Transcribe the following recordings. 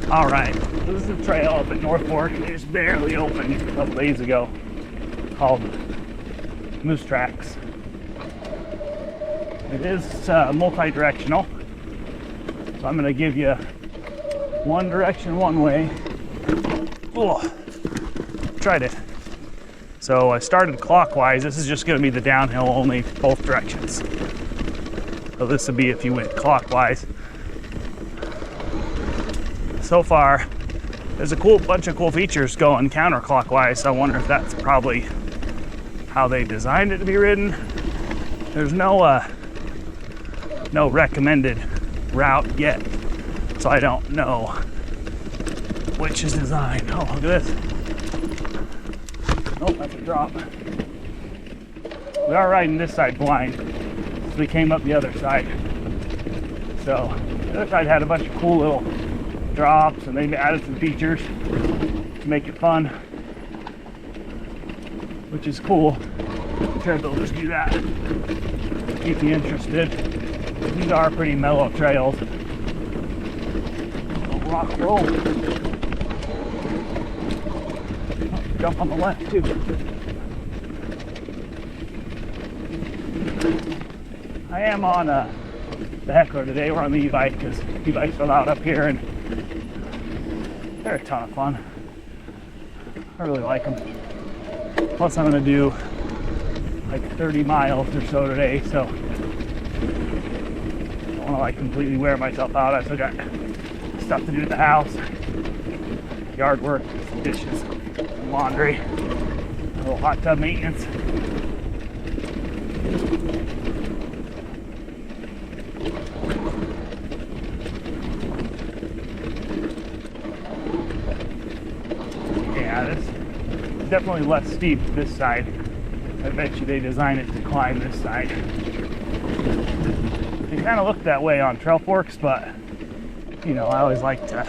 All right, this is a trail up at North Fork. It just barely opened a couple days ago, called Moose Tracks. It is multi-directional, so I'm going to give you one direction one way. Oh, tried it. So I started clockwise. This is just going to be the downhill only, both directions. So this would be if you went clockwise. So far, there's a bunch of cool features going counterclockwise. So I wonder if that's probably how they designed it to be ridden. There's no recommended route yet, so I don't know which is designed. Oh, look at this. Oh, that's a drop. We are riding this side blind, so we came up the other side. So the other side had a bunch of cool little drops, and they added some features to make it fun, which is cool. I'm sure they'll just do that to keep you interested. These are pretty mellow trails. Oh, rock roll. Oh, jump on the left too. I am on the Heckler today. We're on the e-bike because e-bikes are allowed up here, and they're a ton of fun. I really like them. Plus, I'm going to do like 30 miles or so today, so I don't want to like completely wear myself out. I still got stuff to do at the house, yard work, some dishes, some laundry, a little hot tub maintenance. Definitely less steep this side. I bet you they designed it to climb this side. It kind of looked that way on Trail Forks, but you know, I always like to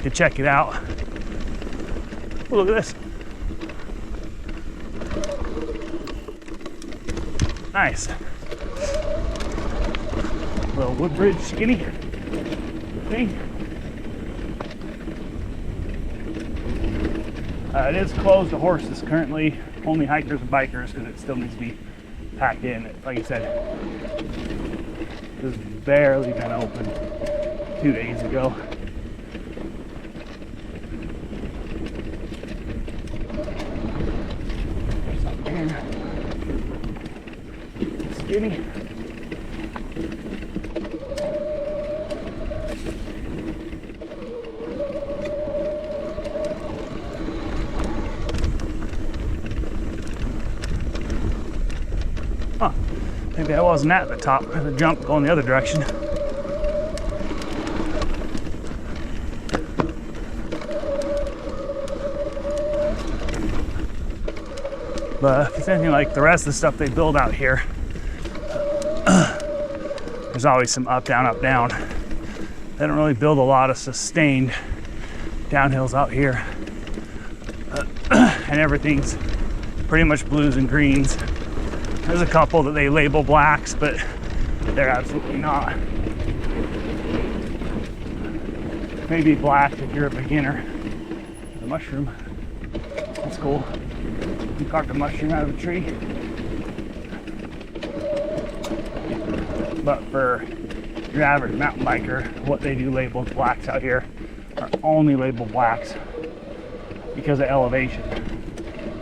check it out. Oh, look at this. Nice. Little Woodbridge skinny thing. It is closed to horses currently, only hikers and bikers because it still needs to be packed in. Like I said, it's barely been open 2 days ago. There's something here. Skinny. Huh, maybe I wasn't at the top. There's a jump going the other direction. But if it's anything like the rest of the stuff they build out here, there's always some up, down, up, down. They don't really build a lot of sustained downhills out here. And everything's pretty much blues and greens. There's a couple that they label blacks, but they're absolutely not. Maybe black if you're a beginner. The mushroom. That's cool. You carved a mushroom out of a tree. But for your average mountain biker, what they do label as blacks out here are only labeled blacks because of elevation.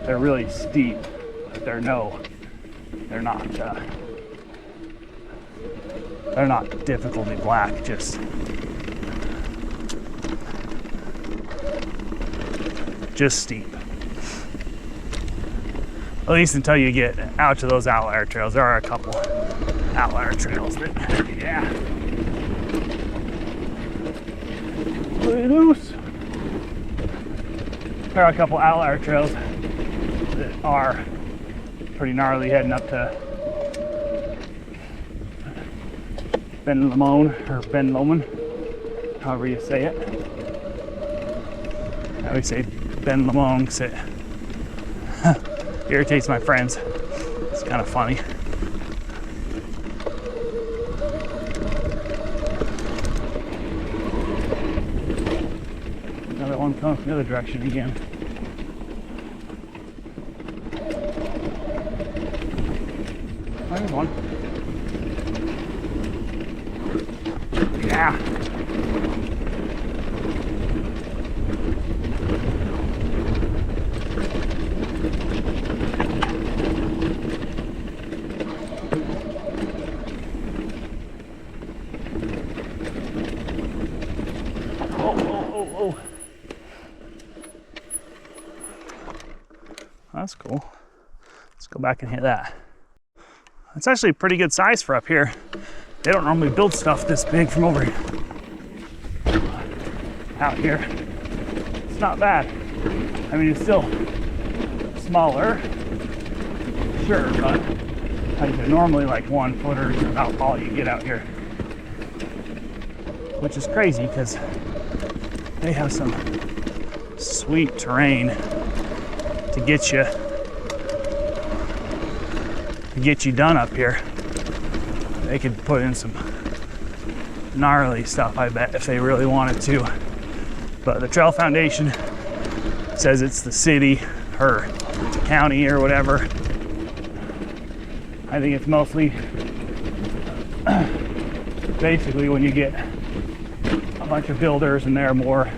They're really steep, but they're not difficulty black, just steep. At least until you get out to those outlier trails. There are a couple outlier trails that, yeah. Pretty loose. There are a couple outlier trails that are pretty gnarly heading up to Ben Lomond, or Ben Lomond, however you say it. I always say Ben Lomond because it irritates my friends. It's kind of funny. Another one coming from the other direction again. There's one. Yeah. Oh. That's cool. Let's go back and hit that. It's actually a pretty good size for up here. They don't normally build stuff this big from over out here. It's not bad. I mean, it's still smaller, sure, but normally like 1 footers is about all you get out here, which is crazy because they have some sweet terrain to get you done up here. They could put in some gnarly stuff, I bet, if they really wanted to. But the Trail Foundation says it's the city or the county or whatever. I think it's mostly basically when you get a bunch of builders and they're more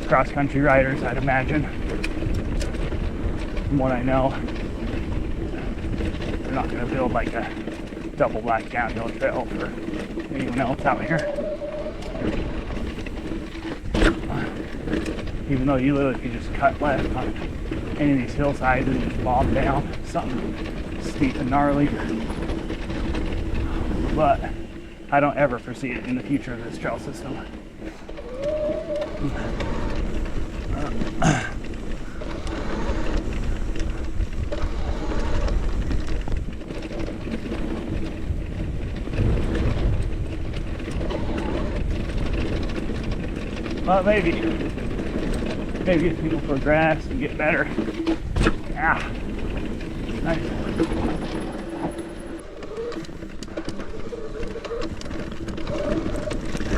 cross-country riders, I'd imagine. From what I know, they're not going to build like a double black downhill trail for anyone else out here. Even though you literally could just cut left on any of these hillsides and just bob down something steep and gnarly. But I don't ever foresee it in the future of this trail system. But maybe if people progress and get better. Yeah. Nice.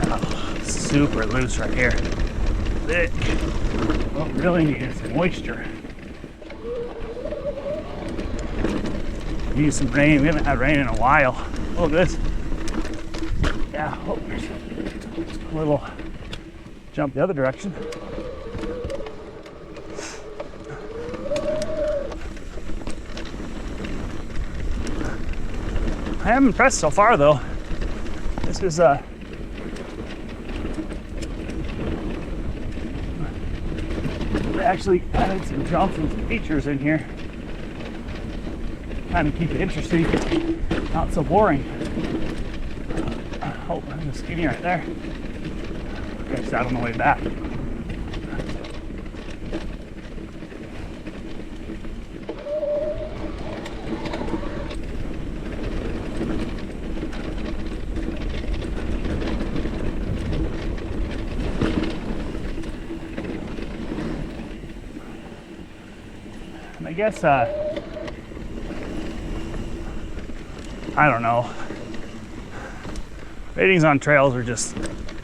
Oh, super loose right here. Thick. What we really need is some moisture. Need some rain. We haven't had rain in a while. Look at this. Yeah, oh, there's a little jump the other direction. I am impressed so far though. This is they actually added some jumps and some features in here. Kind of keep it interesting, not so boring. Oh, there's a skinny right there. Catch that on the way back. And I guess I don't know. Ratings on trails are just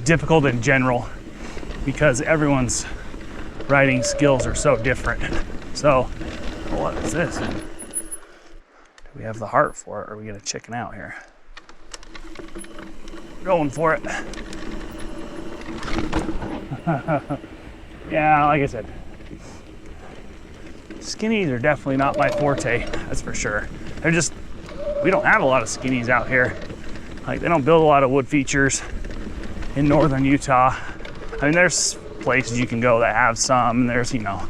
difficult in general because everyone's riding skills are so different. So, what is this? Do we have the heart for it, or are we gonna chicken out here? Going for it. Yeah, like I said, skinnies are definitely not my forte, that's for sure. They're just, we don't have a lot of skinnies out here. Like, they don't build a lot of wood features in northern Utah. I mean, there's places you can go that have some, and there's, you know,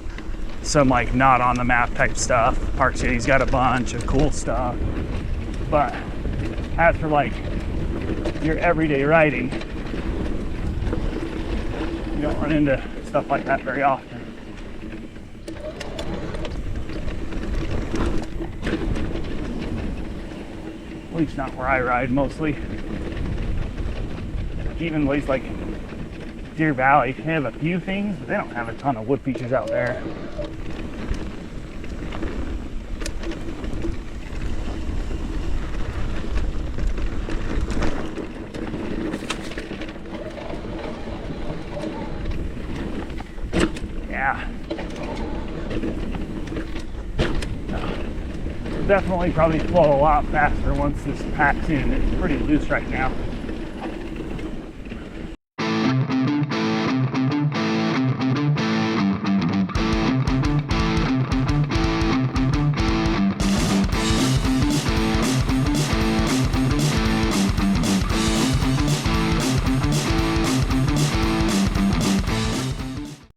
some like not on the map type stuff. Park City's got a bunch of cool stuff. But as for like your everyday riding, you don't run into stuff like that very often. At least not where I ride mostly. Even places like Deer Valley, they have a few things, but they don't have a ton of wood features out there. definitely probably flow a lot faster once this packs in. It's pretty loose right now.